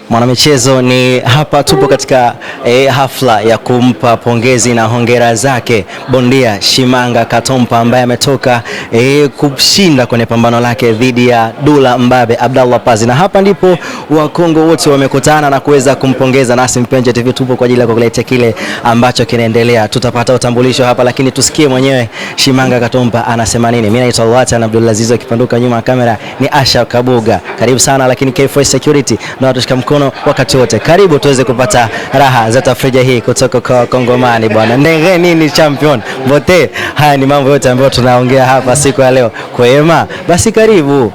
Mwanamichezo, ni hapa tupo katika hafla ya kumpa pongezi na hongera zake bondia Shimanga Katompa ambaye ametoka kushinda kwenye pambano lake dhidi ya Dula Mbabe Abdallah Pazi, na hapa ndipo Wakongo wote wamekutana na kuweza kumpongeza. Nasi Mpenja TV tupo kwa ajili ya kukuletea kile ambacho kinaendelea. Tutapata utambulisho hapa, lakini tusikie mwenyewe Shimanga Katompa anasema nini. Mimi naitwa Watan Abdulaziz, akipanduka nyuma ya kamera ni Asha Kabuga. Karibu sana, lakini K4 Security na watushika mkono wakati wote. Karibu tuweze kupata raha za tafrija hii kutoka kwa Kongomani bwana. Ndenge nini champion bote. Haya ni mambo yote ambayo tunaongea hapa siku ya leo. Kwema, basi karibu.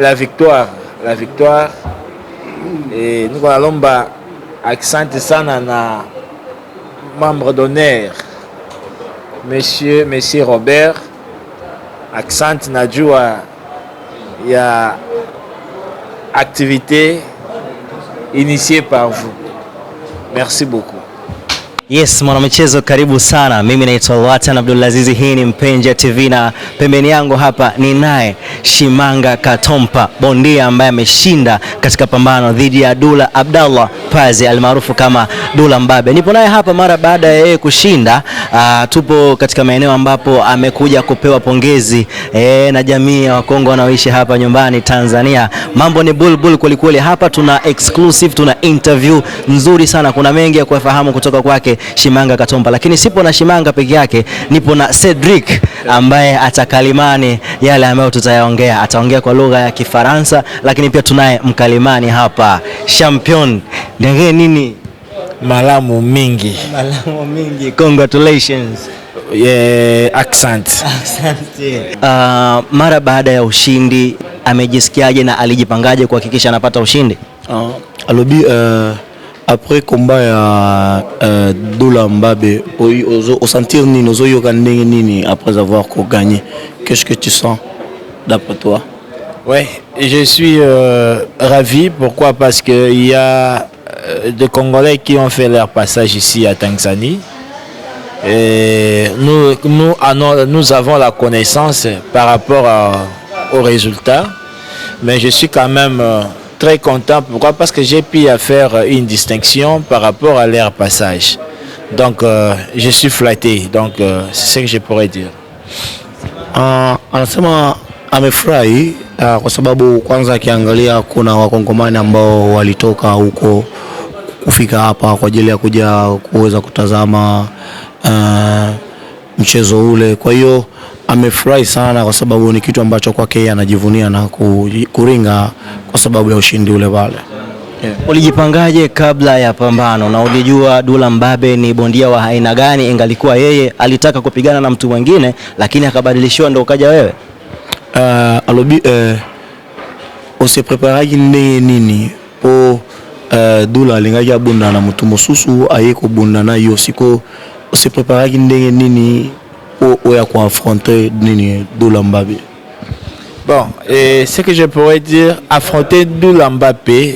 La victoire et nous allons accent sana na membre d'honneur monsieur Robert, accent najua ya activité initiée par vous. Merci beaucoup. Yes, mwanamichezo, karibu sana. Mimi naitwa Watan Abdulaziz, hii ni Mpenja TV, na pembeni yangu hapa ni naye Shimanga Katompa, bondia ambaye ameshinda katika pambano dhidi ya Dula Abdallah Pazi almaarufu kama Dula Mbabe. Nipo naye hapa mara baada ya yeye kushinda. Tupo katika maeneo ambapo amekuja kupewa pongezi na jamii ya Wakongo wanaoishi hapa nyumbani Tanzania. Mambo ni bulbul kweli kweli. Hapa tuna exclusive, tuna interview nzuri sana. Kuna mengi ya kufahamu kutoka kwake Shimanga Katompa, lakini sipo na Shimanga peke yake, nipo na Cedric ambaye atakalimani yale ambayo tutayaongea. Ataongea kwa lugha ya Kifaransa, lakini pia tunaye mkalimani hapa. Champion, ndenge nini? Malamu mingi. Malamu mingi. Congratulations. Accent. Mara baada ya ushindi amejisikiaje na alijipangaje kuhakikisha anapata ushindi? Alobi après combat ya Dula Mbabe, au sentir nini, ozoyoka ndenge nini après avoir gagné? Qu'est-ce que tu sens d'après toi? Ouais, je suis ravi. Pourquoi? Parce qu'il y a des Congolais qui ont fait leur passage ici à Tanzanie. Et nous avons la connaissance par rapport aux résultats. Mais je suis quand même très content. Pourquoi? Parce que j'ai pu faire une distinction par rapport à leur passage. Donc je suis flatté. Donc c'est ce que je pourrais dire. Anasema amefurahi kwa sababu kwanza akiangalia kuna Wakongomani ambao walitoka huko kufika hapa kwa ajili ya kuja kuweza kutazama mchezo ule. Kwa hiyo amefurahi sana kwa sababu ni kitu ambacho kwake anajivunia na kuringa kwa sababu ya ushindi ule pale. Ulijipangaje kabla ya pambano, na ulijua Dula Mbabe ni bondia wa aina gani? Ingalikuwa yeye alitaka kupigana na mtu mwingine lakini akabadilishiwa ndio ukaja wewe? Alobi on se prépare nini po Dula alingaki abunda na mtu mosusu ayeko bunda na yo siko, on se prépare nini pour affronter Dula Mbabe? Bon, et ce que je pourrais dire, affronter Dula Mbabe,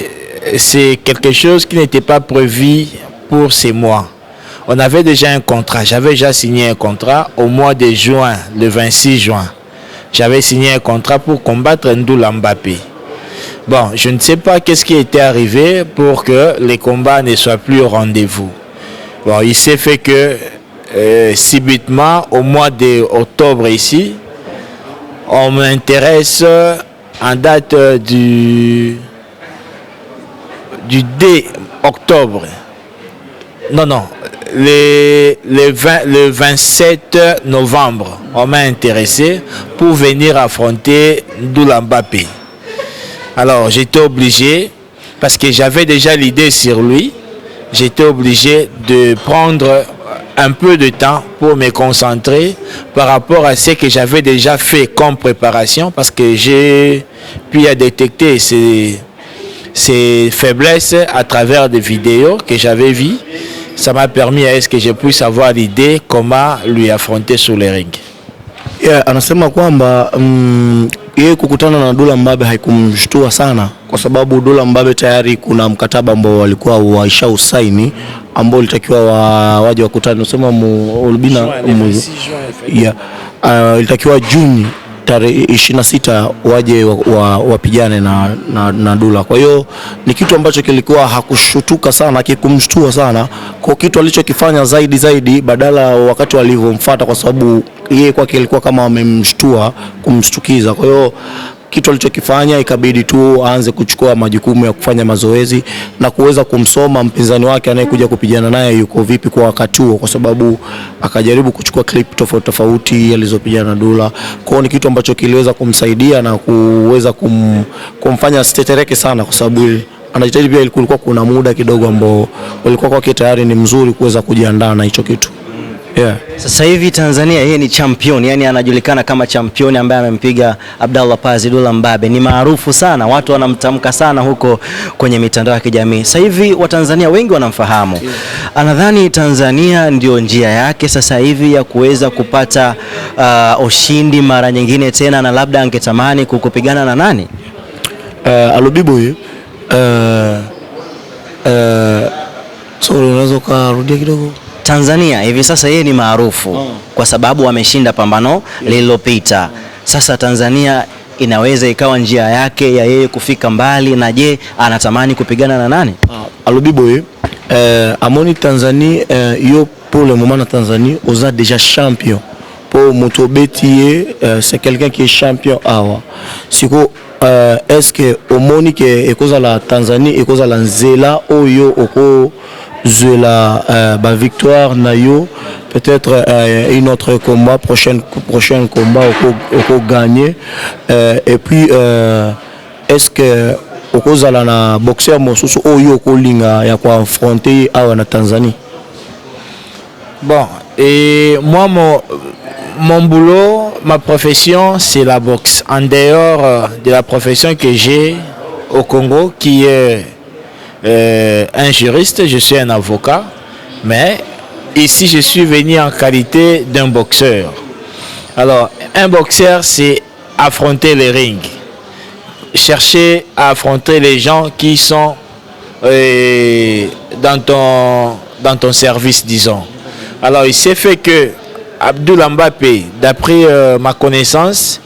c'est quelque chose qui n'était pas prévu pour ces mois. On avait déjà un contrat, j'avais déjà signé un contrat au mois de juin, le 26 juin. J'avais signé un contrat pour combattre Dula Mbabe. Bon, je ne sais pas qu'est-ce qui était arrivé pour que les combats ne soient plus au rendez-vous. Bon, il s'est fait que subitement, au mois d'octobre ici, on m'intéresse en date du 2 octobre. Non, le 27 novembre, on m'a intéressé pour venir affronter Dula Mbabe. Alors, j'étais obligé, parce que j'avais déjà l'idée sur lui, j'étais obligé de prendre un peu de temps pour me concentrer par rapport à ce que j'avais déjà fait comme préparation, parce que j'ai pu détecter ces faiblesses à travers des vidéos que j'avais vues. Ça m'a permis à ce que je puisse avoir l'idée comment lui affronter sur les rings. Anasema kwamba yeye kukutana na Dula Mbabe haikumshtua sana kwa sababu Dula Mbabe tayari kuna mkataba ambao walikuwa waisha usaini ambao litakiwa waje wakutane. Unasema Olbina ilitakiwa Juni tarehe 26 waje wapigane na Dula. Kwa hiyo ni kitu ambacho kilikuwa hakushutuka sana, kikumshtua sana. Kwa kitu alichokifanya zaidi badala wakati walivyomfuata, kwa sababu yeye kwake ilikuwa kama wamemshtua, kumshtukiza. Kwa hiyo kitu alichokifanya ikabidi tu aanze kuchukua majukumu ya kufanya mazoezi na kuweza kumsoma mpinzani wake anayekuja kupigana naye yuko vipi kwa wakati huo, kwa sababu akajaribu kuchukua clip tofauti alizopigana na Dula. Kwa hiyo ni kitu ambacho kiliweza kumsaidia na kuweza kumfanya stetereke sana, kwa sababu anajitahidi pia. Kulikuwa kuna muda kidogo ambao walikuwa kwake tayari ni mzuri kuweza kujiandaa na hicho kitu. Yeah. Sasa hivi Tanzania yeye ni champion, yani anajulikana kama champion ambaye amempiga Abdallah Pazi Dula Mbabe. Ni maarufu sana, watu wanamtamka sana huko kwenye mitandao ya kijamii. Sasa hivi Watanzania wengi wanamfahamu. Anadhani Tanzania ndio njia yake sasa hivi ya kuweza kupata ushindi mara nyingine tena, na labda angetamani kukupigana na nani? Alobibo unaweza kurudia kidogo? Tanzania hivi sasa yeye ni maarufu kwa sababu ameshinda pambano lililopita. Sasa Tanzania inaweza ikawa njia yake ya yeye kufika mbali, na je, anatamani kupigana na nani? Alobiboye amoni Tanzania yo pour le moment na Tanzanie oza déjà champion. Pour Motobeti c'est quelqu'un qui est champion awa. Siko est-ce que omoni ke ekoza la Tanzanie ekoza la nzela oyo oko la victoire nayo, peut-être une autre combat, prochain combat au gagner, et puis est-ce que au cause la boxeur mosusu oyo ko linga ya ko affronter awa na Tanzanie? Bon, et moi mon boulot, ma profession, c'est la boxe. En dehors de la profession que j'ai au Congo, qui est un juriste, je suis un avocat, mais ici je suis venu en qualité d'un boxeur. Alors, un boxeur, c'est affronter les rings, chercher à affronter les gens qui sont dans ton service, disons. Alors, il s'est fait que Abdullah Mbappe, d'après ma connaissance,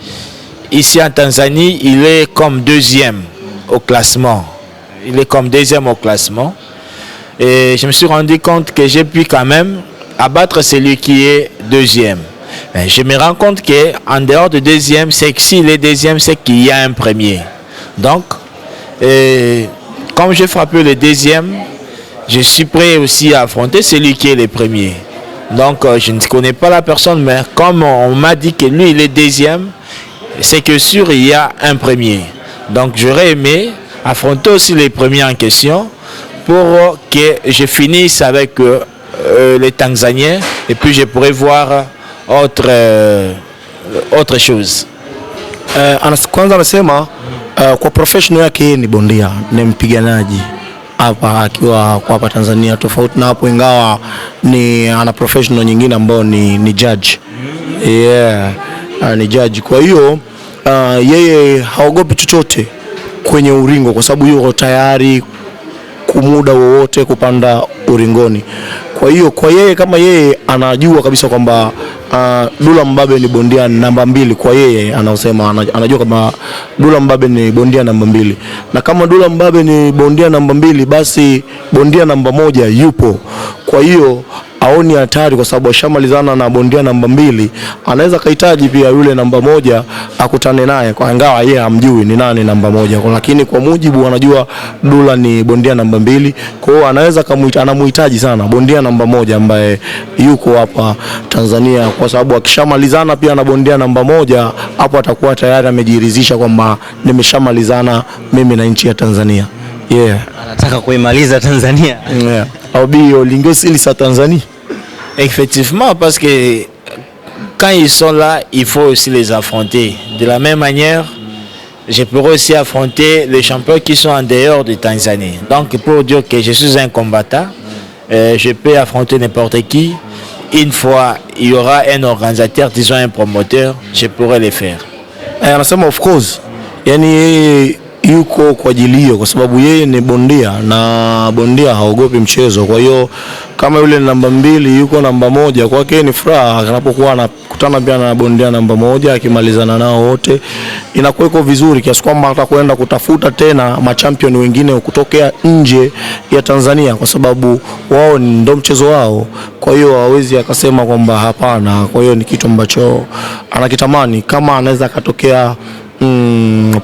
ici en Tanzanie, il est comme deuxième au classement. Il est comme deuxième au classement. Et je me suis rendu compte que j'ai pu quand même abattre celui qui est deuxième. Mais je me rends compte qu'en dehors de deuxième, c'est que s'il est deuxième, c'est qu'il y a un premier. Donc, comme j'ai frappé le deuxième, je suis prêt aussi à affronter celui qui est le premier. Donc, je ne connais pas la personne, mais comme on m'a dit que lui, il est deuxième, c'est que sûr, il y a un premier. Donc, j'aurais aimé affronter aussi les premiers en question pour que je finisse avec les Tanzaniens, et puis je pourrais voir autre chose. Kwanza anasema kwa professional yake ni bondia, ni mpiganaji hapa akiwa kwa hapa Tanzania, tofauti na hapo, ingawa ni ana professional nyingine ambao ni judge. Yeah, ni judge. Kwa hiyo yeye haogopi chochote kwenye uringo, kwa sababu yuko tayari kumuda wowote kupanda uringoni. Kwa hiyo kwa yeye, kama yeye anajua kabisa kwamba Dula Mbabe ni bondia namba 2, kwa yeye anasema anajua kama Dula Mbabe ni bondia namba 2, na kama Dula Mbabe ni bondia namba 2, basi bondia namba 1 yupo. Kwa hiyo aoni hatari, kwa sababu ashamalizana na bondia namba 2, anaweza kahitaji pia yule namba 1 akutane naye, kwa ingawa yeye hamjui ni nani namba 1, lakini kwa mujibu anajua Dula ni bondia namba 2. Kwa hiyo anaweza anamuhitaji sana bondia namba 1 ambaye yuko hapa Tanzania, kwa sababu akishamalizana pia na bondia namba 1, hapo atakuwa tayari amejiridhisha kwamba nimeshamalizana mimi na nchi ya Tanzania. Yeah, anataka kuimaliza Tanzania. Yeah. Au bio lingosili sa Tanzania. Effectivement, parce que quand ils sont là, il faut aussi les affronter. De la même manière, je pourrais aussi affronter les champions qui sont en dehors de Tanzanie. Donc, pour dire que je suis un combattant, je peux affronter n'importe qui. Une fois, il y aura un organisateur, disons un promoteur, je pourrais le faire. Anasema of course, yani yuko kwa ajili hiyo, kwa sababu yeye ni bondia na bondia haogopi mchezo. Kwa hiyo kama yule namba 2 yuko namba 1, kwake ni furaha anapokuwa anakutana pia na bondia namba 1, akimalizana nao wote inakuwa iko vizuri, kiasi kwamba atakwenda kutafuta tena machampion wengine kutokea nje ya Tanzania, kwa sababu wao ndio mchezo wao. Kwa hiyo hawezi akasema kwamba hapana. Kwa hiyo ni kitu ambacho anakitamani, kama anaweza katokea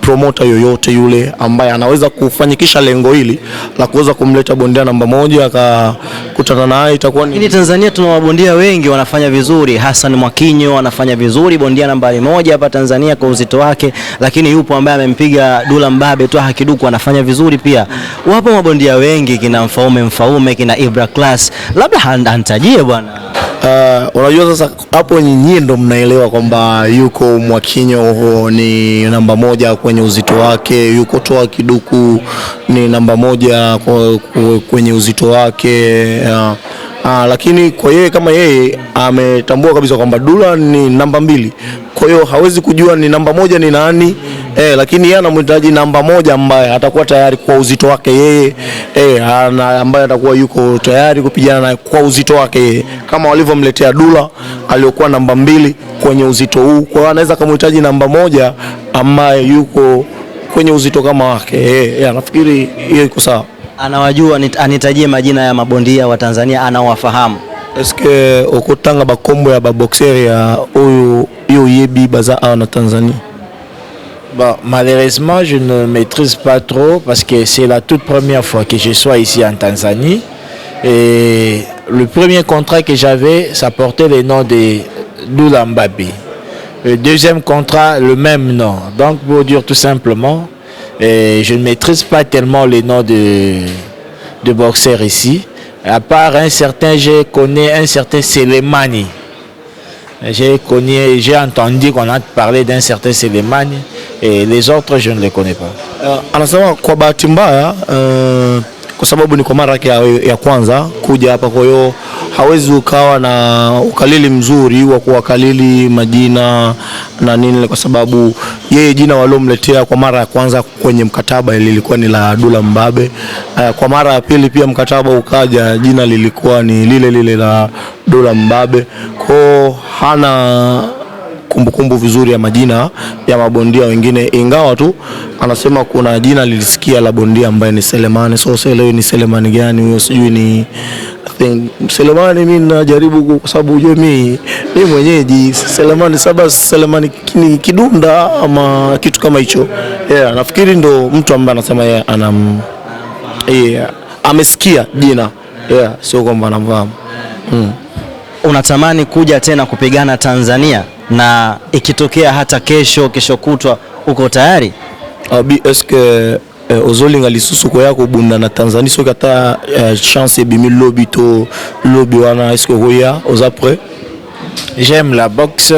promoter yoyote yule ambaye anaweza kufanyikisha lengo hili la kuweza kumleta bondia namba 1 akakutana naye, itakuwa ni Tanzania. Tuna mabondia wengi wanafanya vizuri. Hassan Mwakinyo anafanya vizuri, bondia nambari 1 hapa Tanzania kwa uzito wake, lakini yupo ambaye amempiga Dula Mbabe tu Hakiduku, anafanya vizuri pia. Wapo mabondia wengi, kina Mfaume, kina Ibra Class, labda antajie bwana. Unajua sasa hapo nyinyi ndo mnaelewa kwamba yuko Mwakinyo ni namba 1 kwenye uzito wake, yuko Toa Kiduku ni namba 1 kwenye uzito wake. Lakini kwa yeye kama yeye ametambua kabisa kwamba Dula ni namba 2, kwa hiyo hawezi kujua ni namba 1 ni nani, lakini yeye anamhitaji namba 1 ambaye atakuwa tayari kwa uzito wake yeye, ambaye atakuwa yuko tayari kupigana naye kwa uzito wake yeye, kama walivyomletea Dula aliyokuwa namba 2 kwenye uzito huu. Kwa hiyo anaweza kumhitaji namba 1 ambaye yuko kwenye uzito kama wake. Nafikiri hiyo iko sawa. Anawajua, anitajie majina ya mabondia wa Tanzania anaowafahamu. Eske okotanga bakombo ya baboxer ya oyo yebi baza na Tanzanie? Bon, malheureusement, je ne maîtrise pas trop parce que c'est la toute première fois que je sois ici en Tanzanie. Et le premier contrat que j'avais, ça portait le nom de Dula Mbabe. Le deuxième contrat, le même nom. Donc, pour dire tout simplement, je ne maîtrise pas tellement les noms de boxeurs ici. À part un certain, je connais un certain Selemani. J'ai entendu qu'on a parlé d'un certain Selemani, et les autres, je ne les connais pas. Anasema kwa bahati mbaya, kwa sababu ni kwa mara yake ya kwanza kuja hapa, kwa hiyo hawezi ukawa na ukalili mzuri wa kuwakalili majina na nini, kwa sababu yeye jina walomletea kwa mara ya kwanza kwenye mkataba lilikuwa ni la Dula Mbabe. Kwa mara ya pili pia mkataba ukaja, jina lilikuwa ni lile la Dula Mbabe. Kwa hana kumbukumbu vizuri ya majina ya mabondia wengine, ingawa tu anasema kuna jina lilisikia la bondia ambaye ni Selemani. So leo ni Selemani gani huyo sijui, ni Selemani. Mimi najaribu kwa sababu ujue mimi mwenyeji Selemani saba, Selemani Kidunda ama kitu kama hicho. Nafikiri ndo mtu ambaye anasema yeye amesikia jina, sio kwamba anamfahamu. Unatamani kuja tena kupigana Tanzania, na ikitokea hata kesho kutwa uko tayari? Eske ozolinga lisusu yako bunda na Tanzanie so kata chance bimi lobby wana, eske hoya oza prêt? J'aime la boxe,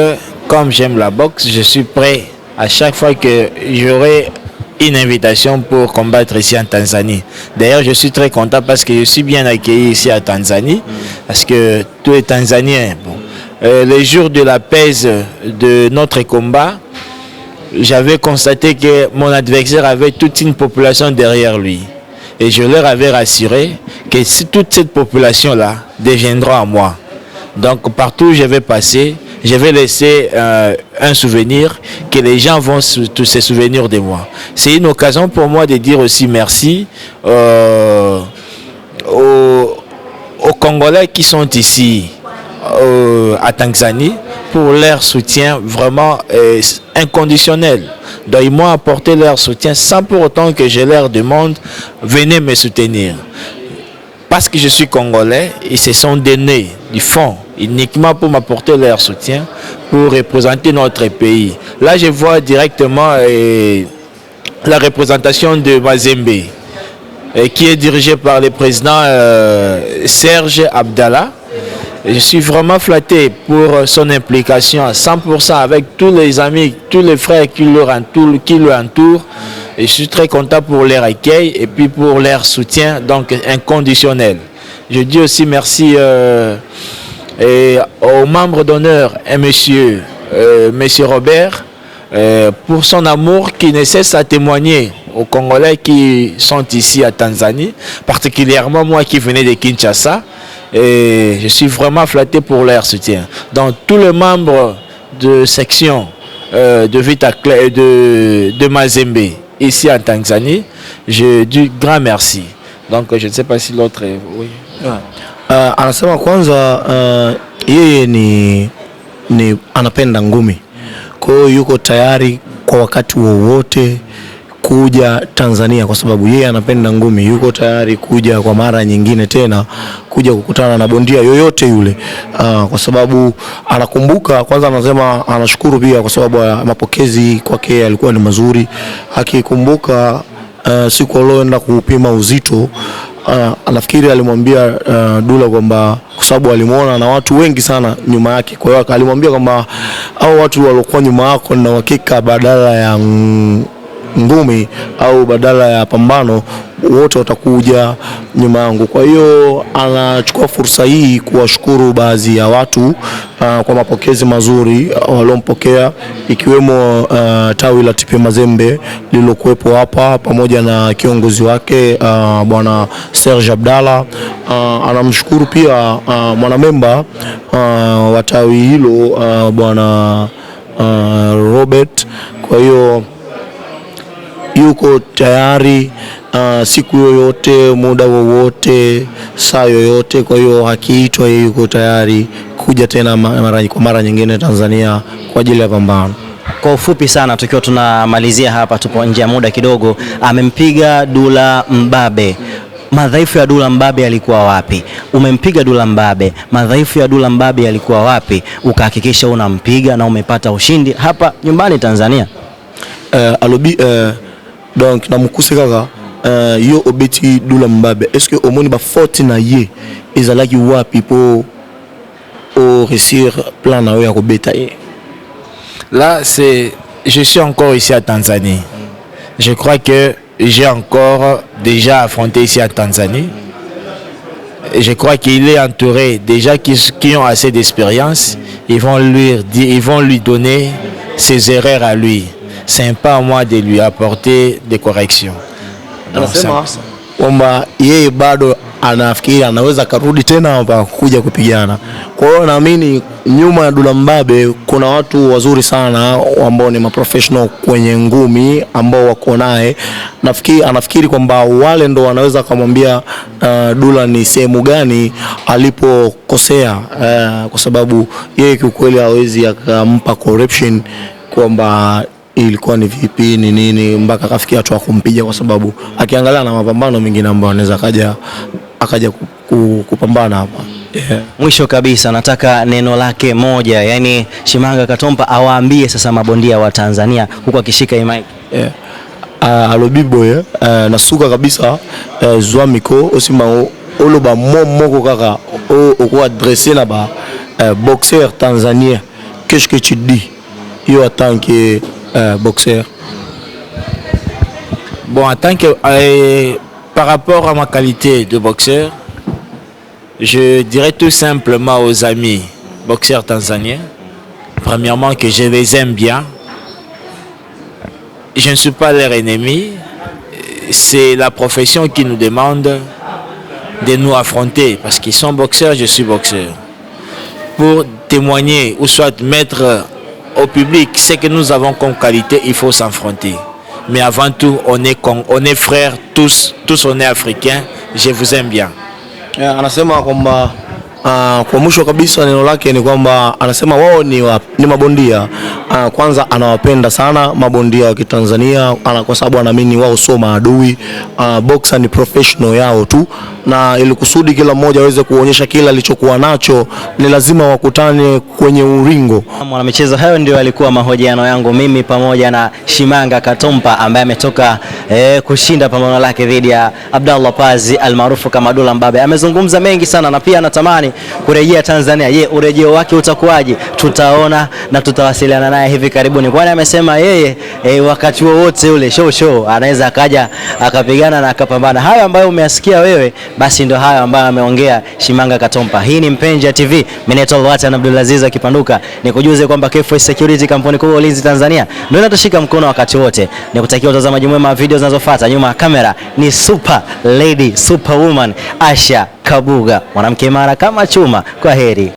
comme j'aime la boxe, je suis prêt à chaque fois que j'aurai une invitation pour combattre ici en Tanzanie. D'ailleurs, je suis très content parce que je suis bien accueilli ici à Tanzanie, parce que tous les Tanzaniens, les jours de la pèse de notre combat, j'avais constaté que mon adversaire avait toute une population derrière lui. Et je leur avais rassuré que si toute cette population-là deviendra à moi. Donc partout où je vais passer, je vais laisser un souvenir, que les gens vont tous se souvenir de moi. C'est une occasion pour moi de dire aussi merci aux Congolais qui sont ici à Tanzanie pour leur soutien vraiment inconditionnel. Donc ils m'ont apporté leur soutien sans pour autant que je leur demande venez me soutenir. Parce que je suis Congolais, ils se sont donnés du fond uniquement pour m'apporter leur soutien, pour représenter notre pays. Là je vois directement la représentation de Mazembe qui est dirigée par le président Serge Abdallah. Je suis vraiment flatté pour son implication à 100% avec tous les amis, tous les frères qui le entourent. Et je suis très content pour leur accueil et puis pour leur soutien, donc inconditionnel. Je dis aussi merci aux membres d'honneur et monsieur Robert pour son amour qui ne cesse à témoigner aux Congolais qui sont ici à Tanzanie, particulièrement moi qui venais de Kinshasa. Et je suis vraiment flatté pour leur soutien. Donc tous les membres de section de Vitakle et de Mazembe ici en Tanzanie, je dis grand merci. Donc je ne sais pas si l'autre est... Oui. Anasema kwanza yeye ni anapenda ngumi. Kwa hiyo yuko tayari kwa wakati wowote kuja Tanzania kwa sababu yeye anapenda ngumi. Yuko tayari kuja kwa mara nyingine tena kuja kukutana na bondia yoyote yule, kwa sababu anakumbuka. Kwanza anasema anashukuru pia kwa sababu mapokezi kwake yalikuwa ni mazuri. Akikumbuka siku aliyoenda kupima uzito, anafikiri alimwambia Dula kwamba kwa sababu alimuona na watu wengi sana nyuma yake, kwa hiyo alimwambia kwamba hao watu waliokuwa nyuma yako na hakika badala ya ngumi au badala ya pambano wote watakuja nyuma yangu. Kwa hiyo anachukua fursa hii kuwashukuru baadhi ya watu kwa mapokezi mazuri waliompokea, ikiwemo tawi la TP Mazembe lililokuwepo hapa pamoja na kiongozi wake bwana Serge Abdalla. Anamshukuru pia mwanamemba wa tawi hilo bwana Robert. Kwa hiyo yuko tayari siku yoyote, muda wowote, saa yoyote. Kwa hiyo hakiitwa yeye yuko tayari kuja tena kwa mara nyingine Tanzania kwa ajili ya pambano. Kwa ufupi sana tukiwa tunamalizia hapa, tupo nje ya muda kidogo, amempiga Dula Mbabe. Madhaifu ya Dula Mbabe yalikuwa wapi? Umempiga Dula Mbabe, madhaifu ya Dula Mbabe yalikuwa wapi? Ukahakikisha unampiga na umepata ushindi hapa nyumbani Tanzania. Alobi donc na mukuse kaka yo obeti Dula Mbabe, est-ce que au monde ba forte na ye ezalaki wapi po o réussir plan na yo ya kobeta ye? Là je suis encore ici à Tanzanie. Je crois que j'ai encore déjà affronté ici à Tanzanie. Et je crois qu'il est entouré déjà qui ont assez d'expérience. Ils vont lui donner ses erreurs à lui. C'est pas à moi de lui apporter des corrections. Anasema kwamba yeye bado anafikiri anaweza karudi tena hapa kuja kupigana. Kwa hiyo naamini nyuma ya Dula Mbabe kuna watu wazuri sana ambao ni maprofessional kwenye ngumi ambao wako naye. Anafikiri kwamba wale ndo wanaweza kumwambia Dula ni sehemu gani alipokosea, kwa sababu yeye kiukweli hawezi akampa correction kwamba ilikuwa ni vipi ni nini mpaka akafikia hatua kumpiga, kwa sababu akiangalia na mapambano mengine ambayo anaweza akaja kupambana hapa. Yeah. Mwisho kabisa nataka neno lake moja, yani Shimanga Katompa awaambie sasa mabondia wa Tanzania huko akishika hii mic. Yeah. Alobibo nasuka kabisa Zwamiko osima oloba momoko kaka au adresser na ba boxeur tanzanien. Qu'est-ce que tu dis yo en tant que boxeur? Bon, en tant que par rapport à ma qualité de boxeur, je dirais tout simplement aux amis boxeurs tanzaniens, premièrement que je les aime bien. Je ne suis pas leur ennemi. C'est la profession qui nous demande de nous affronter parce qu'ils sont boxeurs, je suis boxeur. Pour témoigner ou soit mettre au public ce que nous avons comme qualité, il faut s'affronter. Mais avant tout, on est frères, tous on est africains. Je vous aime bien. Anasema kwamba kwa mwisho kabisa neno lake ni kwamba anasema wao ni mabondia. Kwanza anawapenda sana mabondia wa Kitanzania kwa sababu anaamini wao sio maadui. Boxer ni professional yao tu, na ili kusudi kila mmoja aweze kuonyesha kila alichokuwa nacho ni lazima wakutane kwenye uringo. Mwanamichezo, hayo ndio alikuwa mahojiano yangu mimi pamoja na Shimanga Katompa ambaye ametoka kushinda pambano lake dhidi ya Abdallah Pazi almaarufu kama Dula Mbabe. Amezungumza mengi sana na pia anatamani rasmi kurejea Tanzania. Je, urejeo wake utakuwaje? Tutaona na tutawasiliana naye hivi karibuni, kwani amesema yeye wakati wowote ule show anaweza akaja akapigana na akapambana. Hayo ambayo umeyasikia wewe basi ndio hayo ambayo ameongea Shimanga Katompa. Hii ni Mpenja TV. Mimi naitwa Lwatan Abdulaziz Akipanduka. Nikujuze kwamba KFS Security, kampuni kubwa ulinzi Tanzania, ndio inatushika mkono wakati wote. Nikutakia utazamaji mwema wa video zinazofuata. Nyuma ya kamera ni super lady, superwoman Asha Kabuga, mwanamke imara kama chuma. Kwa heri.